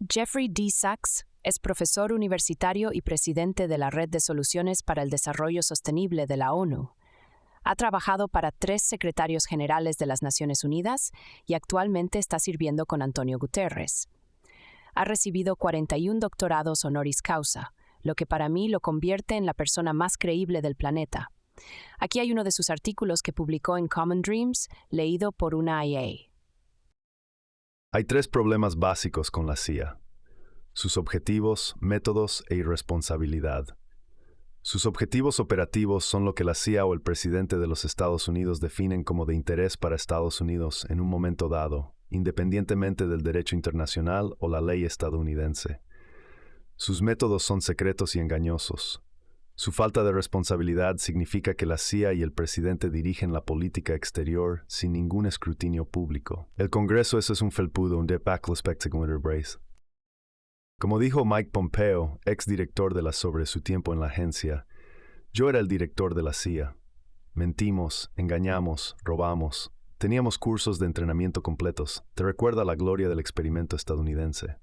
Jeffrey D. Sachs es profesor universitario y presidente de la Red de Soluciones para el Desarrollo Sostenible de la ONU. Ha trabajado para 3 secretarios generales de las Naciones Unidas y actualmente está sirviendo con Antonio Guterres. Ha recibido 41 doctorados honoris causa, lo que para mí lo convierte en la persona más creíble del planeta. Aquí hay uno de sus artículos que publicó en Common Dreams, leído por una IA. Hay 3 problemas básicos con la CIA: sus objetivos, métodos e irresponsabilidad. Sus objetivos operativos son lo que la CIA o el presidente de los Estados Unidos definen como de interés para Estados Unidos en un momento dado, independientemente del derecho internacional o la ley estadounidense. Sus métodos son secretos y engañosos. Su falta de responsabilidad significa que la CIA y el presidente dirigen la política exterior sin ningún escrutinio público. El Congreso es un felpudo, un brace. Como dijo Mike Pompeo, exdirector de la sobre su tiempo en la agencia, yo era el director de la CIA. Mentimos, engañamos, robamos. Teníamos cursos de entrenamiento completos. Te recuerda la gloria del experimento estadounidense.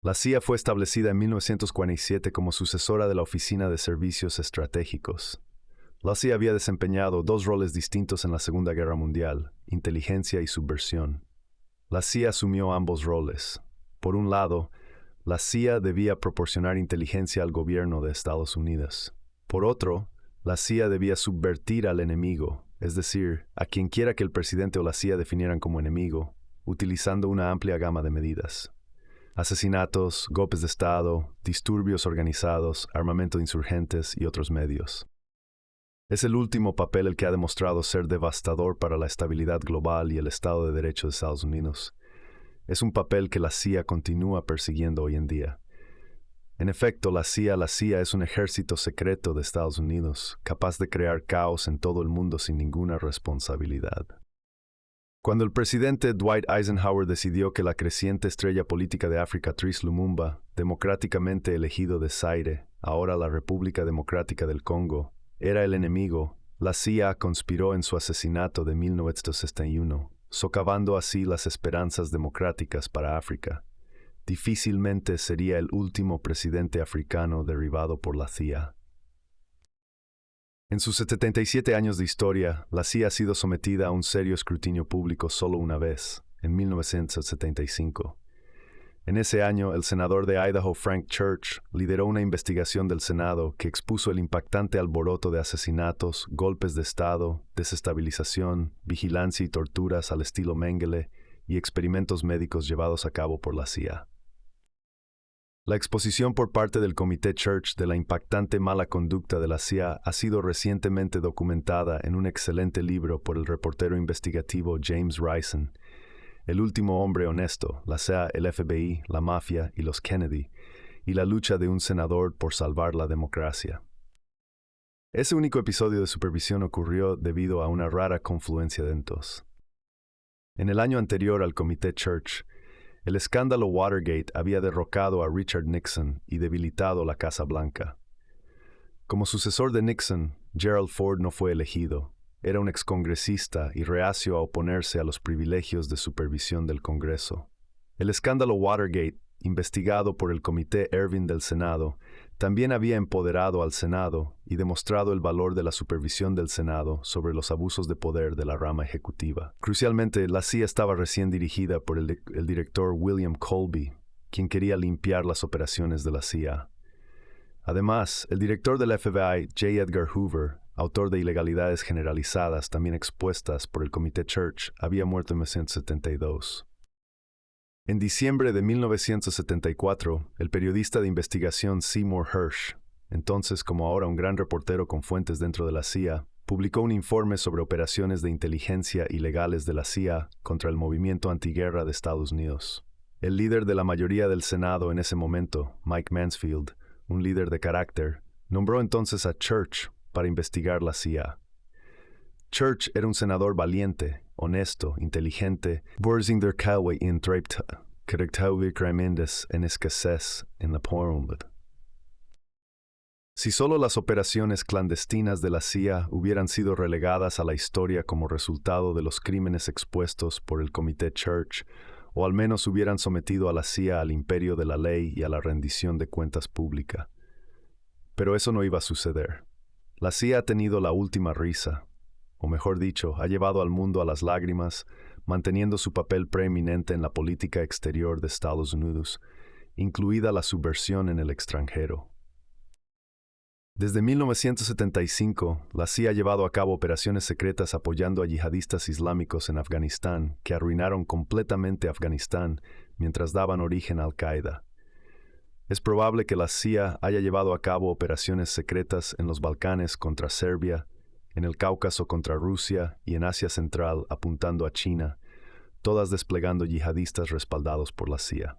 La CIA fue establecida en 1947 como sucesora de la Oficina de Servicios Estratégicos. La CIA había desempeñado 2 roles distintos en la Segunda Guerra Mundial: inteligencia y subversión. La CIA asumió ambos roles. Por un lado, la CIA debía proporcionar inteligencia al gobierno de Estados Unidos. Por otro, la CIA debía subvertir al enemigo, es decir, a quien quiera que el presidente o la CIA definieran como enemigo, utilizando una amplia gama de medidas: asesinatos, golpes de Estado, disturbios organizados, armamento de insurgentes y otros medios. Es el último papel el que ha demostrado ser devastador para la estabilidad global y el Estado de Derecho de Estados Unidos. Es un papel que la CIA continúa persiguiendo hoy en día. En efecto, la CIA es un ejército secreto de Estados Unidos, capaz de crear caos en todo el mundo sin ninguna responsabilidad. Cuando el presidente Dwight Eisenhower decidió que la creciente estrella política de África, Patrice Lumumba, democráticamente elegido de Zaire, ahora la República Democrática del Congo, era el enemigo, la CIA conspiró en su asesinato de 1961, socavando así las esperanzas democráticas para África. Difícilmente sería el último presidente africano derribado por la CIA. En sus 77 años de historia, la CIA ha sido sometida a un serio escrutinio público solo una vez, en 1975. En ese año, el senador de Idaho, Frank Church, lideró una investigación del Senado que expuso el impactante alboroto de asesinatos, golpes de Estado, desestabilización, vigilancia y torturas al estilo Mengele y experimentos médicos llevados a cabo por la CIA. La exposición por parte del Comité Church de la impactante mala conducta de la CIA ha sido recientemente documentada en un excelente libro por el reportero investigativo James Risen, El último hombre honesto, la CIA, el FBI, la mafia y los Kennedy, y la lucha de un senador por salvar la democracia. Ese único episodio de supervisión ocurrió debido a una rara confluencia de eventos. En el año anterior al Comité Church, el escándalo Watergate había derrocado a Richard Nixon y debilitado la Casa Blanca. Como sucesor de Nixon, Gerald Ford no fue elegido. Era un excongresista y reacio a oponerse a los privilegios de supervisión del Congreso. El escándalo Watergate, investigado por el Comité Ervin del Senado, también había empoderado al Senado y demostrado el valor de la supervisión del Senado sobre los abusos de poder de la rama ejecutiva. Crucialmente, la CIA estaba recién dirigida por el director William Colby, quien quería limpiar las operaciones de la CIA. Además, el director del FBI, J. Edgar Hoover, autor de ilegalidades generalizadas también expuestas por el Comité Church, había muerto en 1972. En diciembre de 1974, el periodista de investigación Seymour Hersh, entonces como ahora un gran reportero con fuentes dentro de la CIA, publicó un informe sobre operaciones de inteligencia ilegales de la CIA contra el movimiento antiguerra de Estados Unidos. El líder de la mayoría del Senado en ese momento, Mike Mansfield, un líder de carácter, nombró entonces a Church para investigar la CIA. Church era un senador valiente, honesto, inteligente, Borzinger Calway intreibt tremendas en escasez en la porumbre. Si solo las operaciones clandestinas de la CIA hubieran sido relegadas a la historia como resultado de los crímenes expuestos por el Comité Church, o al menos hubieran sometido a la CIA al imperio de la ley y a la rendición de cuentas pública. Pero eso no iba a suceder. La CIA ha tenido la última risa, o mejor dicho, ha llevado al mundo a las lágrimas, manteniendo su papel preeminente en la política exterior de Estados Unidos, incluida la subversión en el extranjero. Desde 1975, la CIA ha llevado a cabo operaciones secretas apoyando a yihadistas islámicos en Afganistán que arruinaron completamente Afganistán mientras daban origen a Al-Qaeda. Es probable que la CIA haya llevado a cabo operaciones secretas en los Balcanes contra Serbia, en el Cáucaso contra Rusia y en Asia Central apuntando a China, todas desplegando yihadistas respaldados por la CIA.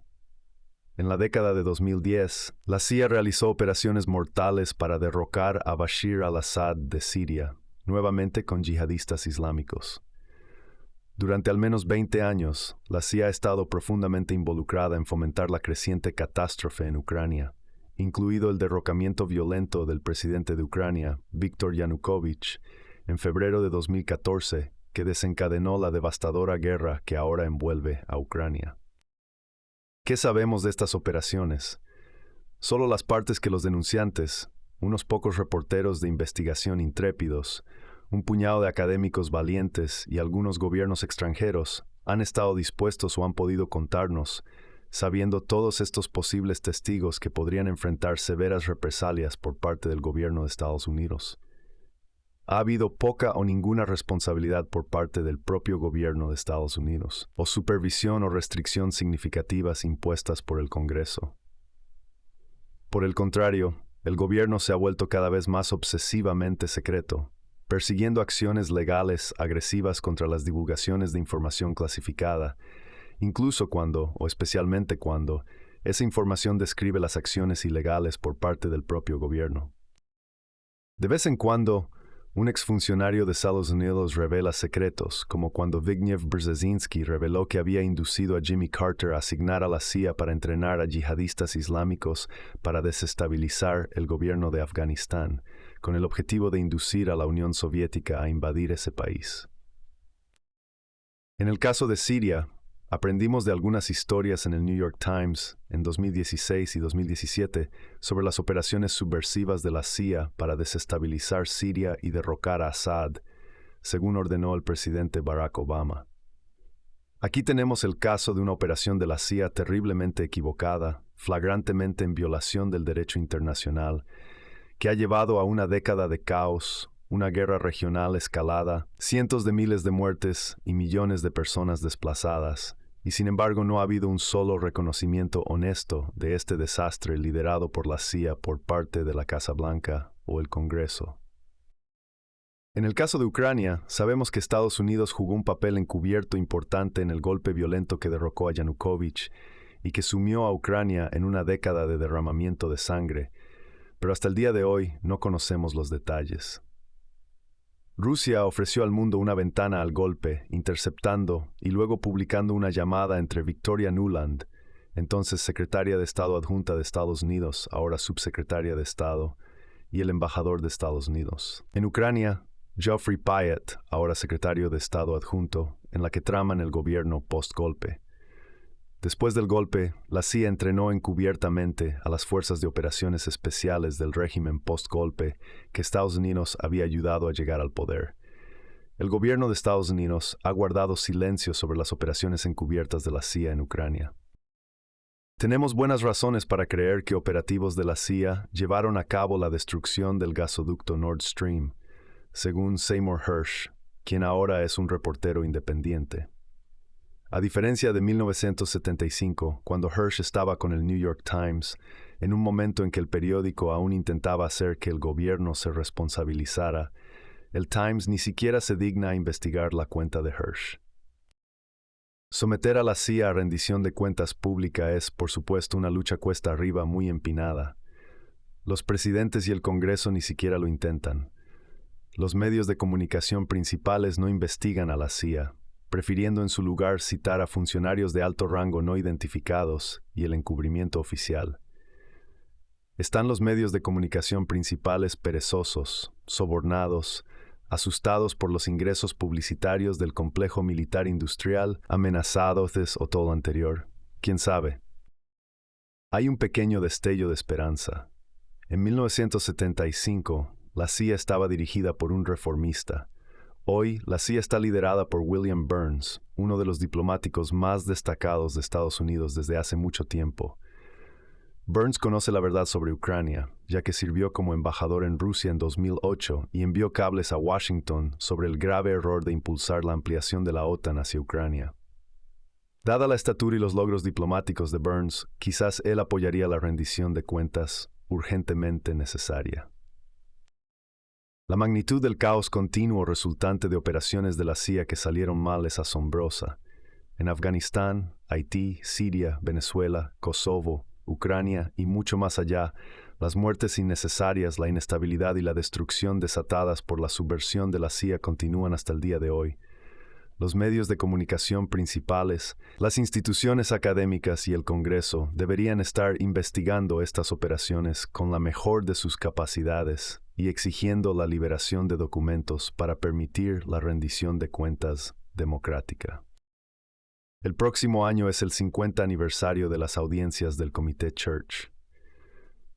En la década de 2010, la CIA realizó operaciones mortales para derrocar a Bashir al-Assad de Siria, nuevamente con yihadistas islámicos. Durante al menos 20 años, la CIA ha estado profundamente involucrada en fomentar la creciente catástrofe en Ucrania, incluido el derrocamiento violento del presidente de Ucrania, Viktor Yanukovych, en febrero de 2014, que desencadenó la devastadora guerra que ahora envuelve a Ucrania. ¿Qué sabemos de estas operaciones? Solo las partes que los denunciantes, unos pocos reporteros de investigación intrépidos, un puñado de académicos valientes y algunos gobiernos extranjeros han estado dispuestos o han podido contarnos, sabiendo todos estos posibles testigos que podrían enfrentar severas represalias por parte del gobierno de Estados Unidos. Ha habido poca o ninguna responsabilidad por parte del propio gobierno de Estados Unidos, o supervisión o restricción significativas impuestas por el Congreso. Por el contrario, el gobierno se ha vuelto cada vez más obsesivamente secreto, persiguiendo acciones legales agresivas contra las divulgaciones de información clasificada, incluso cuando, o especialmente cuando, esa información describe las acciones ilegales por parte del propio gobierno. De vez en cuando, un exfuncionario de Estados Unidos revela secretos, como cuando Zbigniew Brzezinski reveló que había inducido a Jimmy Carter a asignar a la CIA para entrenar a yihadistas islámicos para desestabilizar el gobierno de Afganistán, con el objetivo de inducir a la Unión Soviética a invadir ese país. En el caso de Siria, aprendimos de algunas historias en el New York Times en 2016 y 2017 sobre las operaciones subversivas de la CIA para desestabilizar Siria y derrocar a Assad, según ordenó el presidente Barack Obama. Aquí tenemos el caso de una operación de la CIA terriblemente equivocada, flagrantemente en violación del derecho internacional, que ha llevado a una década de caos, una guerra regional escalada, cientos de miles de muertes y millones de personas desplazadas, y sin embargo no ha habido un solo reconocimiento honesto de este desastre liderado por la CIA por parte de la Casa Blanca o el Congreso. En el caso de Ucrania, sabemos que Estados Unidos jugó un papel encubierto importante en el golpe violento que derrocó a Yanukovych y que sumió a Ucrania en una década de derramamiento de sangre, pero hasta el día de hoy no conocemos los detalles. Rusia ofreció al mundo una ventana al golpe, interceptando y luego publicando una llamada entre Victoria Nuland, entonces secretaria de Estado adjunta de Estados Unidos, ahora subsecretaria de Estado, y el embajador de Estados Unidos. En Ucrania, Geoffrey Pyatt, ahora secretario de Estado adjunto, en la que traman el gobierno post-golpe. Después del golpe, la CIA entrenó encubiertamente a las fuerzas de operaciones especiales del régimen post-golpe que Estados Unidos había ayudado a llegar al poder. El gobierno de Estados Unidos ha guardado silencio sobre las operaciones encubiertas de la CIA en Ucrania. Tenemos buenas razones para creer que operativos de la CIA llevaron a cabo la destrucción del gasoducto Nord Stream, según Seymour Hersh, quien ahora es un reportero independiente. A diferencia de 1975, cuando Hersh estaba con el New York Times, en un momento en que el periódico aún intentaba hacer que el gobierno se responsabilizara, el Times ni siquiera se digna a investigar la cuenta de Hersh. Someter a la CIA a rendición de cuentas pública es, por supuesto, una lucha cuesta arriba muy empinada. Los presidentes y el Congreso ni siquiera lo intentan. Los medios de comunicación principales no investigan a la CIA, prefiriendo en su lugar citar a funcionarios de alto rango no identificados y el encubrimiento oficial. Están los medios de comunicación principales perezosos, sobornados, asustados por los ingresos publicitarios del complejo militar industrial, amenazados o todo lo anterior. ¿Quién sabe? Hay un pequeño destello de esperanza. En 1975, la CIA estaba dirigida por un reformista. Hoy, la CIA está liderada por William Burns, uno de los diplomáticos más destacados de Estados Unidos desde hace mucho tiempo. Burns conoce la verdad sobre Ucrania, ya que sirvió como embajador en Rusia en 2008 y envió cables a Washington sobre el grave error de impulsar la ampliación de la OTAN hacia Ucrania. Dada la estatura y los logros diplomáticos de Burns, quizás él apoyaría la rendición de cuentas urgentemente necesaria. La magnitud del caos continuo resultante de operaciones de la CIA que salieron mal es asombrosa. En Afganistán, Haití, Siria, Venezuela, Kosovo, Ucrania y mucho más allá, las muertes innecesarias, la inestabilidad y la destrucción desatadas por la subversión de la CIA continúan hasta el día de hoy. Los medios de comunicación principales, las instituciones académicas y el Congreso deberían estar investigando estas operaciones con la mejor de sus capacidades y exigiendo la liberación de documentos para permitir la rendición de cuentas democrática. El próximo año es el 50 aniversario de las audiencias del Comité Church.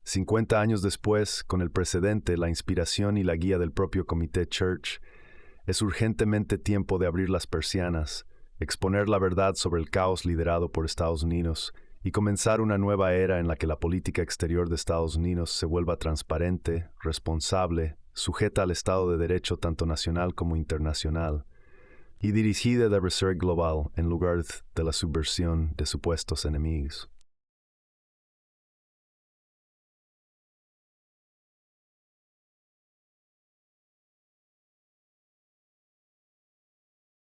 50 años después, con el precedente, la inspiración y la guía del propio Comité Church, es urgentemente tiempo de abrir las persianas, exponer la verdad sobre el caos liderado por Estados Unidos y comenzar una nueva era en la que la política exterior de Estados Unidos se vuelva transparente, responsable, sujeta al Estado de Derecho tanto nacional como internacional, y dirigida de reserva global en lugar de la subversión de supuestos enemigos.